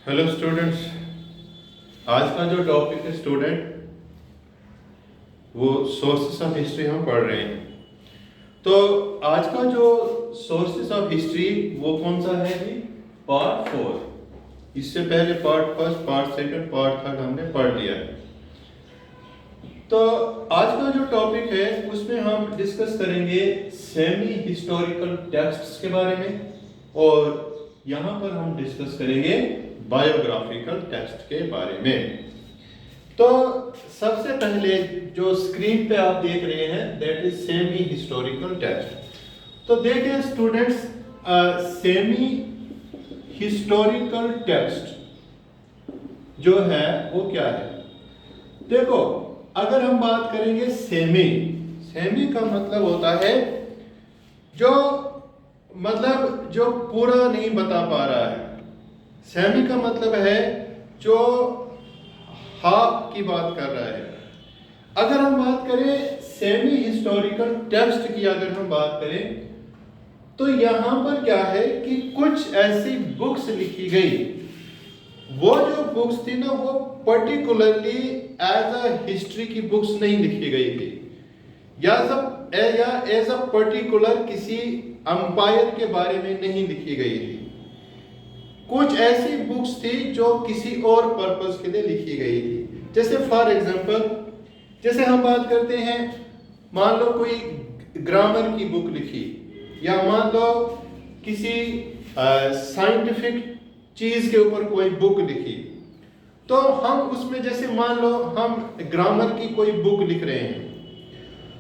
Hello students. आज का जो टॉपिक है स्टूडेंट, वो सोर्सेस ऑफ हिस्ट्री हम पढ़ रहे हैं। तो आज का जो सोर्सेस ऑफ हिस्ट्री वो कौन सा है जी? पार्ट 4। इससे पहले part first, part second, part third हमने पढ़ लिया है। तो आज का जो टॉपिक है उसमें हम डिस्कस करेंगे सेमी हिस्टोरिकल टेक्स्ट्स के बारे में, और यहाँ पर हम डिस्कस करेंगे बायोग्राफिकल टेक्स्ट के बारे में। तो सबसे पहले जो स्क्रीन पे आप देख रहे हैं that is semi historical text. तो देखिए स्टूडेंट्स, सेमी हिस्टोरिकल टेक्स्ट जो है वो क्या है? देखो, अगर हम बात करेंगे सेमी, सेमी का मतलब होता है जो पूरा नहीं बता पा रहा है। सेमी का मतलब है जो हाफ की बात कर रहा है। अगर हम बात करें सेमी हिस्टोरिकल टेक्स्ट की, अगर हम बात करें तो यहां पर क्या है कि कुछ ऐसी बुक्स लिखी गई, वो जो बुक्स थी ना वो पर्टिकुलरली एज अ हिस्ट्री की बुक्स नहीं लिखी गई थी, या एज अ पर्टिकुलर किसी अंपायर के बारे में नहीं लिखी गई थी। कुछ ऐसी बुक्स थी जो किसी और पर्पस के लिए लिखी गई थी। जैसे फॉर एग्जांपल, जैसे हम बात करते हैं, मान लो कोई ग्रामर की बुक लिखी, या मान लो किसी साइंटिफिक चीज के ऊपर कोई बुक लिखी, तो हम उसमें जैसे मान लो हम ग्रामर की कोई बुक लिख रहे हैं,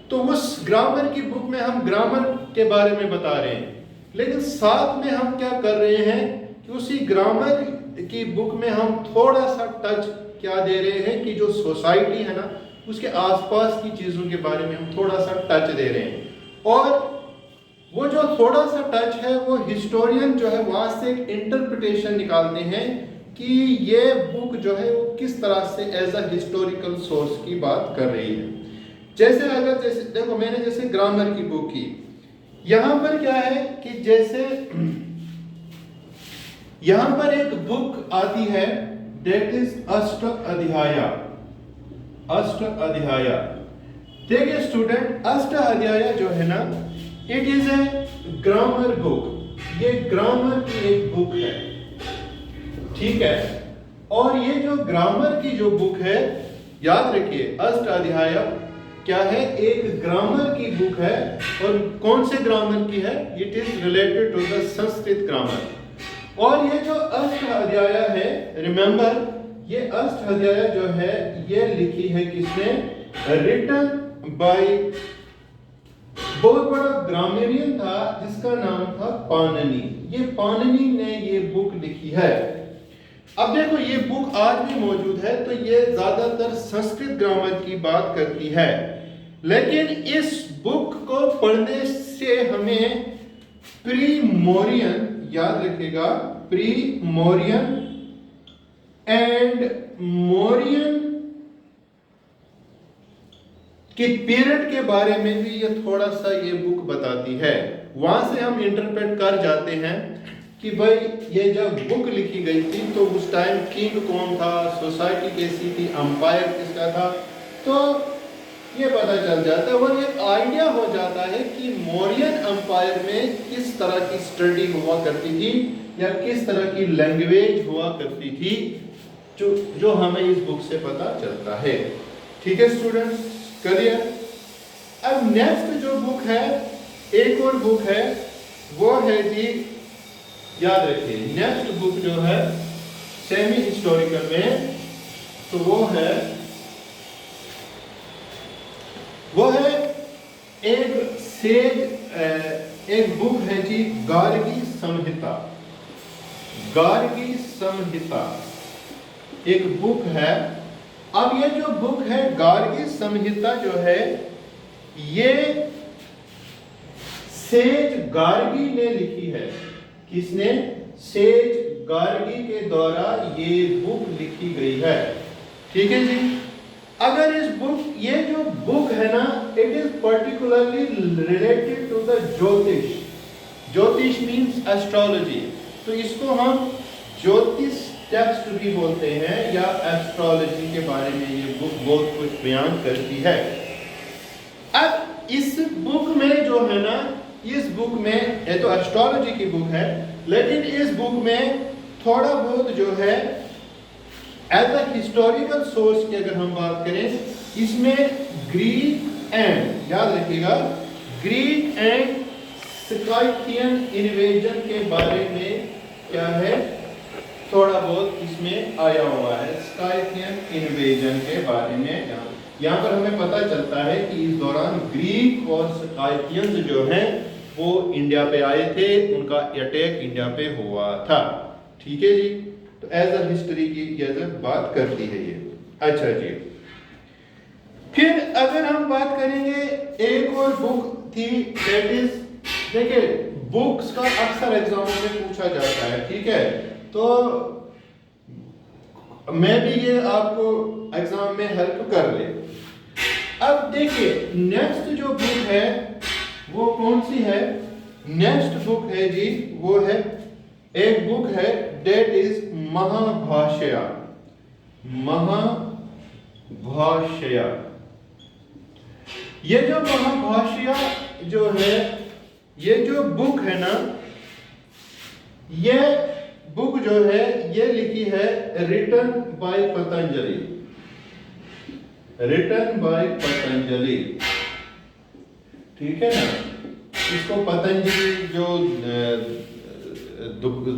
तो उस ग्रामर की बुक में हम ग्रामर के बारे में बता रहे हैं, लेकिन साथ में हम क्या कर रहे हैं कि उसी ग्रामर की बुक में हम थोड़ा सा टच क्या दे रहे हैं कि जो सोसाइटी है ना उसके आसपास की चीजों के बारे में हम थोड़ा सा टच दे रहे हैं। और वो जो थोड़ा सा टच है वो हिस्टोरियन जो है वहां से एक इंटरप्रिटेशन निकालते हैं कि ये बुक जो है वो किस तरह से एज अ हिस्टोरिकल सोर्स की बात कर रही है। जैसे देखो, मैंने जैसे ग्रामर की बुक की, यहां पर क्या है कि जैसे यहां पर एक बुक आती है दैट इज अष्ट अध्याय। अष्ट अध्याय, देखिए स्टूडेंट, अष्ट अध्याय जो है ना, it is a grammar book. ये ग्रामर की एक बुक है, ठीक है। और ये जो ग्रामर की जो बुक है, याद रखिए अष्ट अध्याय क्या है, एक ग्रामर की बुक है। और कौन से ग्रामर की है? It is related to the Sanskrit grammar. और ये जो अष्ट अध्याय है, रिमेंबर, ये अष्ट अध्याय जो है ये लिखी है किसने? रिटन बाय, बहुत बड़ा ग्रामेरियन था जिसका नाम था पाणिनि। ये पाणिनि ने ये बुक लिखी है। अब देखो, ये बुक आज भी मौजूद है, तो ये ज्यादातर संस्कृत ग्रामर की बात करती है, लेकिन इस बुक को पढ़ने से हमें प्री मौर्यन, याद रखिएगा, प्री मौर्यन एंड मौर्यन के पीरियड के बारे में भी ये थोड़ा सा ये बुक बताती है। वहां से हम इंटरप्रेट कर जाते हैं कि भाई ये जब बुक लिखी गई थी तो उस टाइम किंग कौन था, सोसाइटी कैसी थी, अंपायर किसका था, तो ये पता चल जाता है। और एक आइडिया हो जाता है कि मौर्यन अंपायर में किस तरह की स्टडी हुआ करती थी या किस तरह की लैंग्वेज हुआ करती थी, जो हमें इस बुक से पता चलता है। ठीक है स्टूडेंट्स, क्लियर? अब नेक्स्ट जो बुक है, एक और बुक है, वो है जी, याद रखिए, नेक्स्ट बुक जो है सेमी हिस्टोरिकल में, तो वो है एक बुक है जी, गार्गी संहिता। गार्गी संहिता एक बुक है। अब ये जो बुक है गार्गी संहिता जो है, ये सेज गार्गी ने लिखी है। किसने? सेज गार्गी के द्वारा ये बुक लिखी गई है। ठीक है जी। अगर इस बुक, ये जो बुक है ना, it is particularly related to the jyotish. Jyotish means astrology, तो इसको हम ज्योतिष टेक्स्ट भी बोलते हैं या एस्ट्रोलॉजी के बारे में ये बुक बहुत कुछ बयान करती है। अब इस बुक में जो है ना, इस बुक में ये तो एस्ट्रोलॉजी की बुक है, लेकिन इस बुक में थोड़ा बहुत जो है एज अ हिस्टोरिकल सोर्स की अगर हम बात करें, इसमें ग्रीक एंड, याद रखिएगा, ग्रीक एंड स्काइथियन इन्वेजन के बारे में क्या है, थोड़ा बहुत इसमें आया हुआ है। स्काइथियन इन्वेजन के बारे में यहाँ पर हमें पता चलता है कि इस दौरान ग्रीक और स्काइथियंस जो हैं वो इंडिया पे आए थे, उनका अटैक इंडिया पे हुआ था। ठीक है जी, तो एज अ हिस्ट्री की एज अ बात करती है ये। अच्छा जी, फिर अगर हम बात करेंगे, एक और बुक थी दैट इज, देखिए बुक्स का अक्सर एग्जामों में पूछा जाता है, ठीक है, तो मैं भी ये आपको एग्जाम में हेल्प कर ले। अब देखिए नेक्स्ट जो बुक है वो कौन सी है, नेक्स्ट बुक है जी, वो है, एक बुक है दैट इज महाभाष्य। महाभाष्य, ये जो महाभाष्य जो है, ये जो बुक है ना, ये बुक जो है ये लिखी है written by Patanjali, written by Patanjali, ठीक है ना। इसको पतंजलि जो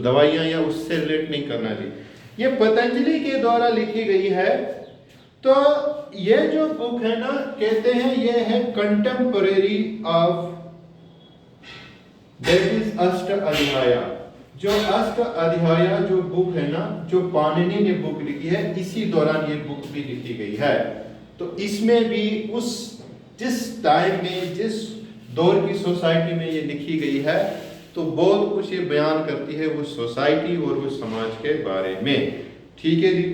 दवाइयां या उससे रिलेट नहीं करना चाहिए, ये पतंजलि के द्वारा लिखी गई है। तो ये जो बुक है ना, कहते हैं ये है कंटेम्परेरी ऑफ दैट इज अष्ट अध्याय। जो अष्ट अध्याय जो बुक है ना, जो पाणिनि ने बुक लिखी है, इसी दौरान ये बुक भी लिखी गई है। तो इसमें भी उस जिस टाइम में, जिस दौर की सोसाइटी में ये लिखी गई है, तो बहुत कुछ ये बयान करती है वो सोसाइटी और वो समाज के बारे में। ठीक है जी।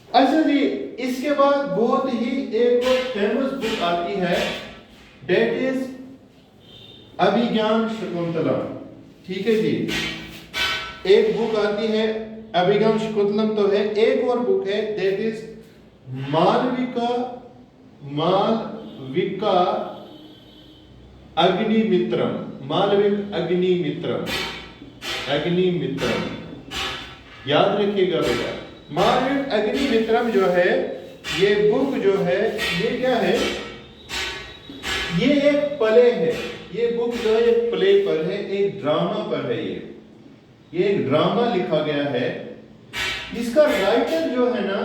अच्छा जी, इसके बाद बहुत ही एक और फेमस बुक आती है दैट इज अभिज्ञान शकुंतला। ठीक है जी, एक बुक आती है अभिज्ञान शकुंतलम तो है, एक और बुक है दैट इज मालविका अग्निमित्रम, मालविक अग्निमित्रम, अग्निमित्रम, याद रखिएगा बेटा। मालविक अग्निमित्रम जो है, ये बुक जो है, ये क्या है, ये एक प्ले है, ये बुक जो है एक प्ले पर है, एक ड्रामा पर है। ये एक ड्रामा लिखा गया है। इसका राइटर जो है ना,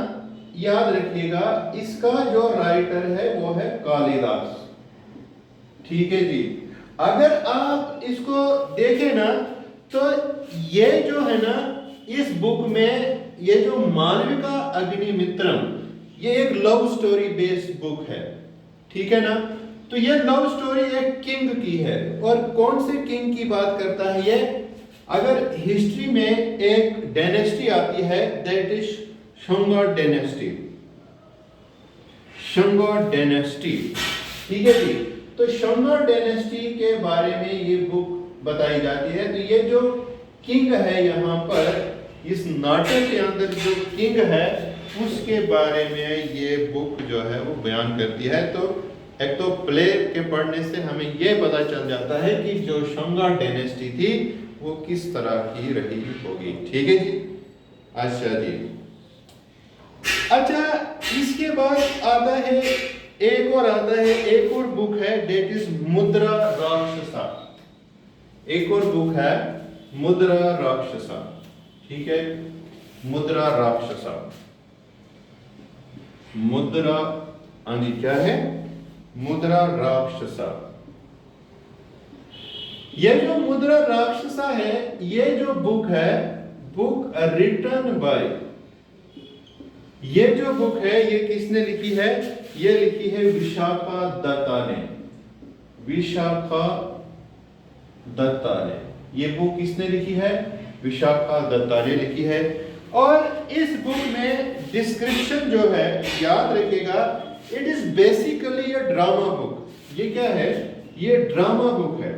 याद रखिएगा, इसका जो राइटर है वो है कालिदास। ठीक है जी। अगर आप इसको देखें ना, तो ये जो है ना, इस बुक में ये जो मालविका अग्निमित्रम, ये एक लव स्टोरी बेस्ड बुक है। ठीक है ना। तो ये लव स्टोरी एक किंग की है, और कौन से किंग की बात करता है ये, अगर हिस्ट्री में एक डायनेस्टी आती है that is Shunga dynasty, Shunga dynasty. ठीक है जी। तो शुंगा डायनेस्टी के बारे में ये बुक बताई जाती है। तो ये जो किंग है यहाँ पर, इस नाटक के अंदर जो किंग है, उसके बारे में ये बुक जो है वो बयान करती है। तो एक तो प्ले के पढ़ने से हमें ये पता चल जाता है कि जो शुंगा डायनेस्टी थी वो किस तरह की रही होगी। ठीक है जी। अच्छा जी। अच्छा, इसके बाद आता है एक और आता है, एक और बुक है डेट इज मुद्रा राक्षसा। एक और बुक है मुद्रा राक्षसा। ठीक है, मुद्रा राक्षसा, मुद्रा आंधी क्या है, मुद्रा राक्षसा। ये जो मुद्रा राक्षसा है, ये जो बुक है, बुक रिटन बाय, ये जो बुक है ये किसने लिखी है, ये लिखी है विशाखा दत्ता ने, विशाखा दत्ता ने। ये बुक किसने लिखी है, विशाखा दत्ता ने लिखी है। और इस बुक में डिस्क्रिप्शन जो है, याद रखिएगा, it is basically a drama book. ये क्या है, ये ड्रामा बुक है,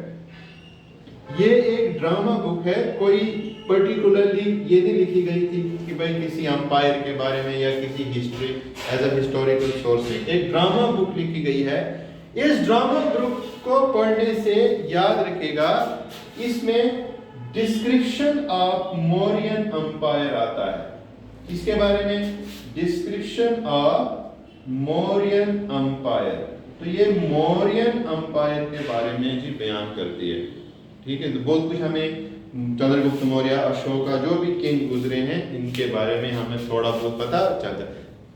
ये एक ड्रामा बुक है। कोई पर्टिकुलरली ये नहीं लिखी गई थी कि भाई किसी अंपायर के बारे में या किसी history as a historical source में। एक ड्रामा बुक लिखी गई है। इस ड्रामा बुक को पढ़ने से याद रखेगा, इसमें डिस्क्रिप्शन ऑफ मौर्यन अंपायर आता है। इसके बारे में डिस्क्रिप्शन ऑफ मौर्यन अंपायर, तो ये मौर्यन अंपायर के बारे में जी बयान करती है। ठीक है, तो बहुत कुछ हमें चंद्रगुप्त मौर्य, अशोका, जो भी किंग गुजरे हैं इनके बारे में हमें थोड़ा बहुत पता चलता है,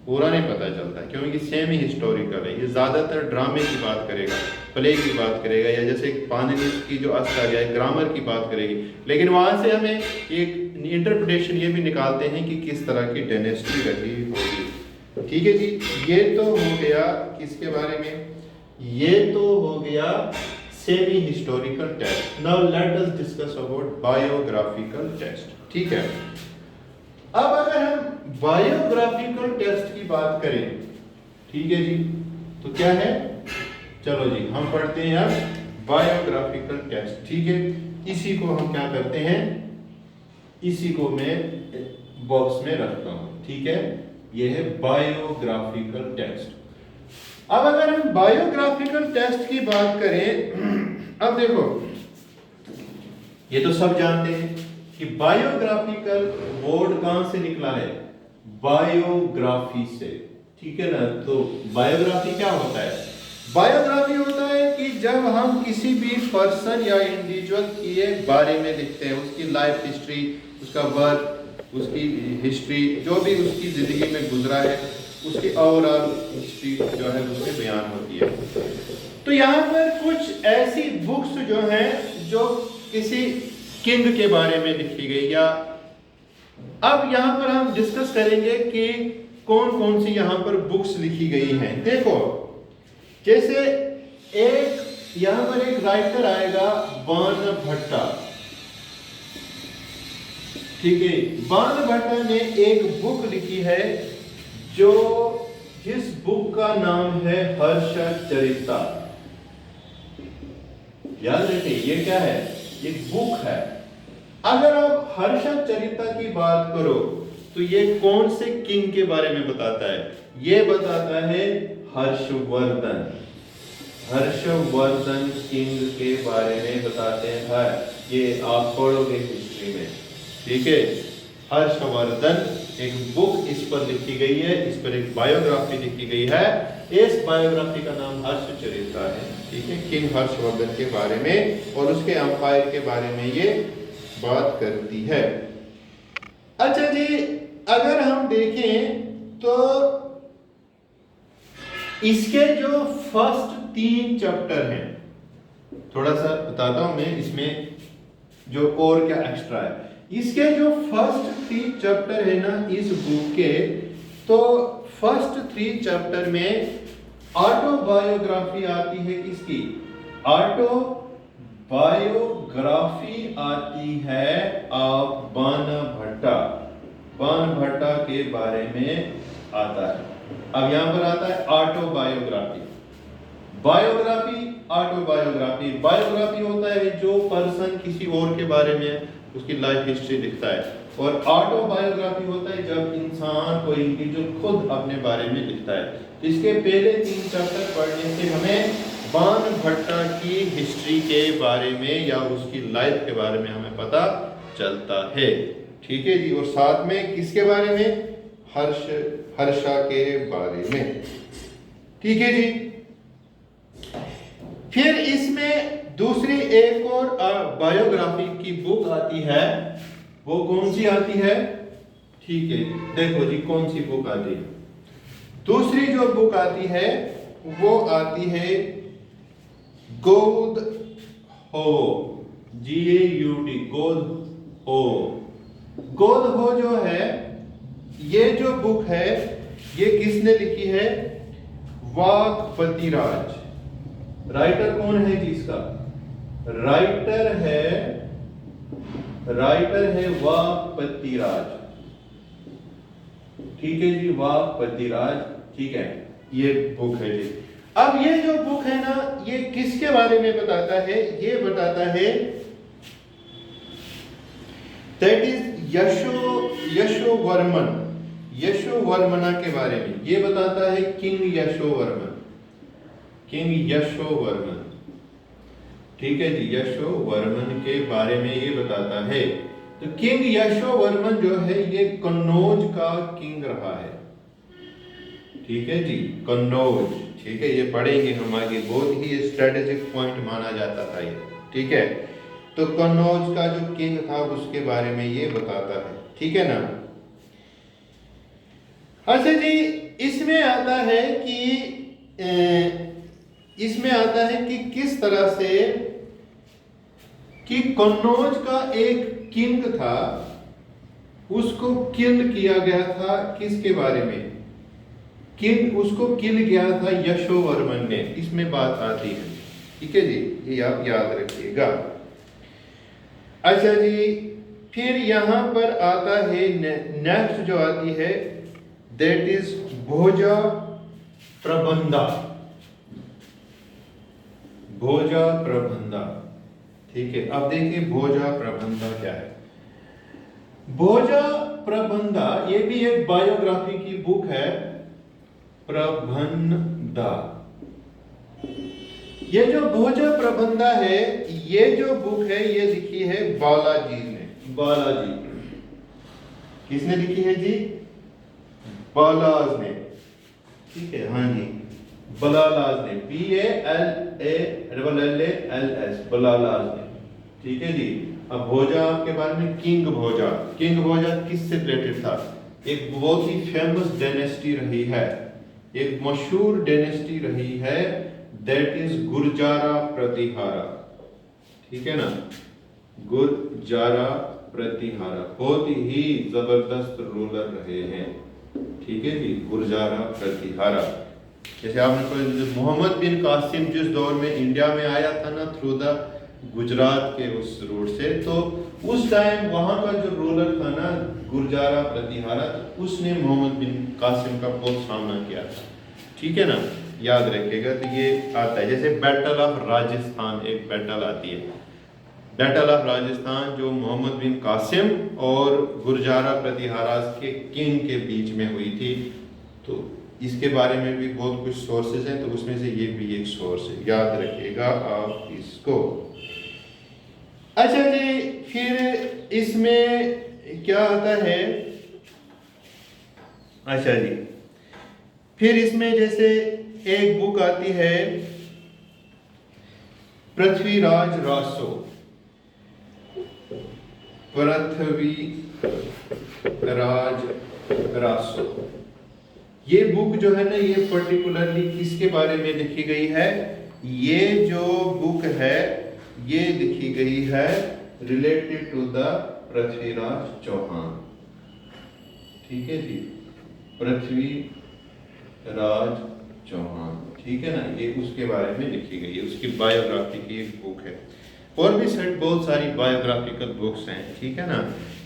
पूरा नहीं पता चलता क्योंकि सेमी हिस्टोरिकल है। ये ज्यादातर ड्रामे की बात करेगा, प्ले की बात करेगा, या जैसे पाणिनि की जो आचार्य है ग्रामर की बात करेगी, लेकिन वहां से हमें एक इंटरप्रिटेशन ये भी निकालते हैं कि किस तरह की डायनेस्टी रही होगी। ठीक है जी, ये तो हो गया किसके बारे में, ये तो हो गया semi historical text. Now let us discuss about biographical text. ठीक है, अब अगर हम बायोग्राफिकल टेक्स्ट की बात करें, ठीक है जी, तो क्या है, चलो जी हम पढ़ते हैं अब बायोग्राफिकल टेक्स्ट। ठीक है, इसी को हम क्या करते हैं, इसी को मैं बॉक्स में रखता हूं। ठीक है, ये है बायोग्राफिकल टेक्स्ट। अब अगर हम बायोग्राफिकल टेक्स्ट की बात करें, अब देखो ये तो सब जानते हैं कि बायोग्राफिकल वर्ड कहां से निकला है, बायोग्राफी से। ठीक है ना, तो बायोग्राफी क्या होता है, बायोग्राफी होता है कि जब हम किसी भी पर्सन या इंडिविजुअल के बारे में लिखते हैं, उसकी लाइफ हिस्ट्री, उसका बर्थ, उसकी हिस्ट्री, जो भी उसकी जिंदगी में गुजरा है, उसकी ओवरऑल हिस्ट्री जो है उसमें बयान होती है। तो यहाँ पर कुछ ऐसी बुक्स जो हैं जो किसी किंग के बारे में लिखी गई, या अब यहाँ पर हम डिस्कस करेंगे कि कौन कौन सी यहाँ पर बुक्स लिखी गई हैं। देखो जैसे एक यहाँ पर एक राइटर आएगा बाणभट्टा। ठीक है, बाणभट्टा ने एक बुक लिखी है जो, जिस बुक का नाम है हर्षचरिता। याद रखिए ये क्या है, ये बुक है। अगर आप हर्षचरिता की बात करो तो ये कौन से किंग के बारे में बताता है, ये बताता है हर्षवर्धन। हर्षवर्धन किंग के बारे में बताते हैं, ये आप पढ़ोगे हिस्ट्री में। ठीक है, हर्षवर्धन एक बुक इस पर लिखी गई है, इस पर एक बायोग्राफी लिखी गई है। इस बायोग्राफी का नाम हर्षचरिता है। ठीक है, किंग हर्षवर्धन के बारे में और उसके अंपायर के बारे में ये बात करती है। अच्छा जी, अगर हम देखें तो इसके जो फर्स्ट 3 चैप्टर हैं, थोड़ा सा बताता हूं मैं इसमें जो और क्या एक्स्ट्रा है। इसके जो फर्स्ट 3 चैप्टर है ना इस बुक के, तो फर्स्ट 3 चैप्टर में ऑटोबायोग्राफी आती है किसकी, ऑटोबायोग्राफी आती है ऑफ बाणभट्टा। बाणभट्टा के बारे में आता है। अब यहां पर आता है ऑटोबायोग्राफी, बायोग्राफी, ऑटोबायोग्राफी। बायोग्राफी होता है जो पर्सन किसी और के बारे में उसकी लाइफ हिस्ट्री लिखता है, और ऑटोबायोग्राफी होता है जब इंसान कोई इंडिविजुअल खुद अपने बारे में लिखता है। तो इसके पहले 3 चैप्टर पढ़ने से हमें बाणभट्टा की हिस्ट्री के बारे में या उसकी लाइफ के बारे में हमें पता चलता है। ठीक है जी, और साथ में किसके बारे में, हर्षा के बारे में। ठीक है जी, फिर इसमें दूसरी एक और बायोग्राफी की बुक आती है, वो कौन सी आती है, ठीक है देखो जी कौन सी बुक आती है। दूसरी जो बुक आती है वो आती है गौद हो, GAUD, गौद हो। गौद हो जो है, ये जो बुक है ये किसने लिखी है, वाकपति राज। राइटर कौन है जी इसका, राइटर है वाकपति राज। ठीक है जी, वाकपति राज। ठीक है, ये बुक है जी। अब ये जो बुक है ना, ये किसके बारे में बताता है, ये बताता है दैट इज यशोवर्मन, यशोवर्मना के बारे में ये बताता है। किंग यशोवर्मन, किंग यशोवर्मन, ठीक है जी, यशोवर्मन के बारे में ये बताता है। तो किंग यशोवर्मन जो है ये कन्नौज का किंग रहा है, ठीक है जी, कन्नौज, ठीक है, ये पढ़ेंगे हम आगे, बहुत ही स्ट्रेटेजिक पॉइंट माना जाता था ये, ठीक है। तो कन्नौज का जो किंग था उसके बारे में ये बताता है, ठीक है ना। अच्छा जी, इसमें आता है कि किस तरह से कि कन्नौज का एक किंग था, उसको किल किया गया था, किसके बारे में, किंग उसको किल किया था यशोवर्मन ने, इसमें बात आती है, ठीक है जी, ये आप याद रखिएगा। अच्छा जी, फिर यहां पर आता है नेक्स्ट जो आती है दैट इज भोजा प्रबंधा, भोजा प्रबंधा, ठीक है। अब देखिए भोजा प्रबंधा क्या है। भोजा प्रबंधा ये भी एक बायोग्राफी की बुक है, प्रबंधा। ये जो भोजा प्रबंधा है, ये जो बुक है ये लिखी है बालाजी ने, बालाजी, किसने लिखी है जी, बालाज ने, ठीक है, हाँ जी, बलालाज ने, BALALLS, बलालाज ने, ठीक है जी। अब भोजा के बारे में, किंग भोजा, किंग भोजा किससे रिलेटेड था, एक बहुत ही फेमस डायनेस्टी रही है, एक मशहूर डायनेस्टी रही है, दैट इज गुर्जारा प्रतिहारा, ठीक है ना, गुर्जारा प्रतिहारा, बहुत ही जबरदस्त रूलर रहे हैं, ठीक है जी, गुर्जारा प्रतिहारा। जैसे आपने मोहम्मद बिन कासिम जिस दौर में इंडिया में आया था ना, थ्रू द गुजरात के उस रूट से, तो उस टाइम वहां का जो रूलर था ना गुर्जारा प्रतिहारा, उसने मोहम्मद बिन कासिम का बहुत सामना किया था, ठीक है ना, याद रखिएगा। तो ये आता है, जैसे बैटल ऑफ राजस्थान, एक बैटल आती है, बैटल ऑफ राजस्थान, जो मोहम्मद बिन कासिम और गुर्जारा प्रतिहारा के किंग के बीच में हुई थी। तो इसके बारे में भी बहुत कुछ सोर्सेज हैं, तो उसमें से ये भी एक सोर्स है, याद रखिएगा आप इसको। अच्छा जी, फिर इसमें क्या आता है, अच्छा जी, फिर इसमें जैसे एक बुक आती है पृथ्वीराज रासो, पृथ्वीराज रासो, ये बुक जो है ना, ये पर्टिकुलरली किसके बारे में लिखी गई है, ये जो बुक है ये लिखी गई है related to the Prithviraj Chauhan, ठीक है जी, पृथ्वीराज चौहान, ठीक है ना, ये उसके बारे में लिखी गई है, उसकी बायोग्राफी की एक बुक है। और भी सेट बहुत सारी बायोग्राफिकल बुक्स हैं, ठीक है ना,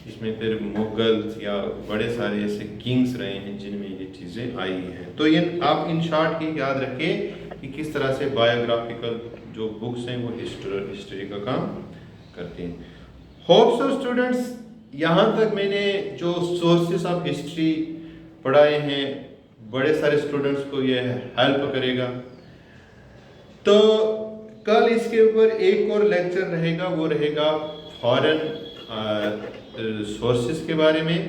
इसमें फिर मुगल्स या बड़े सारे ऐसे किंग्स रहे हैं जिनमें ये चीज़ें आई हैं। तो ये आप इन शॉर्ट ही याद रखें कि किस तरह से बायोग्राफिकल जो बुक्स हैं वो हिस्ट्री का काम करती हैं। होप सो स्टूडेंट्स, यहाँ तक मैंने जो सोर्सेस ऑफ हिस्ट्री पढ़ाए हैं, बड़े सारे स्टूडेंट्स को ये हेल्प करेगा। तो कल इसके ऊपर एक और लेक्चर रहेगा, वो रहेगा फॉरेन सोर्सेस के बारे में,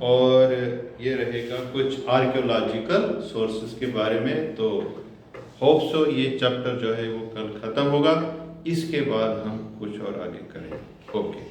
और ये रहेगा कुछ आर्कियोलॉजिकल सोर्सेस के बारे में। तो होप सो ये चैप्टर जो है वो कल ख़त्म होगा, इसके बाद हम कुछ और आगे करेंगे। ओके।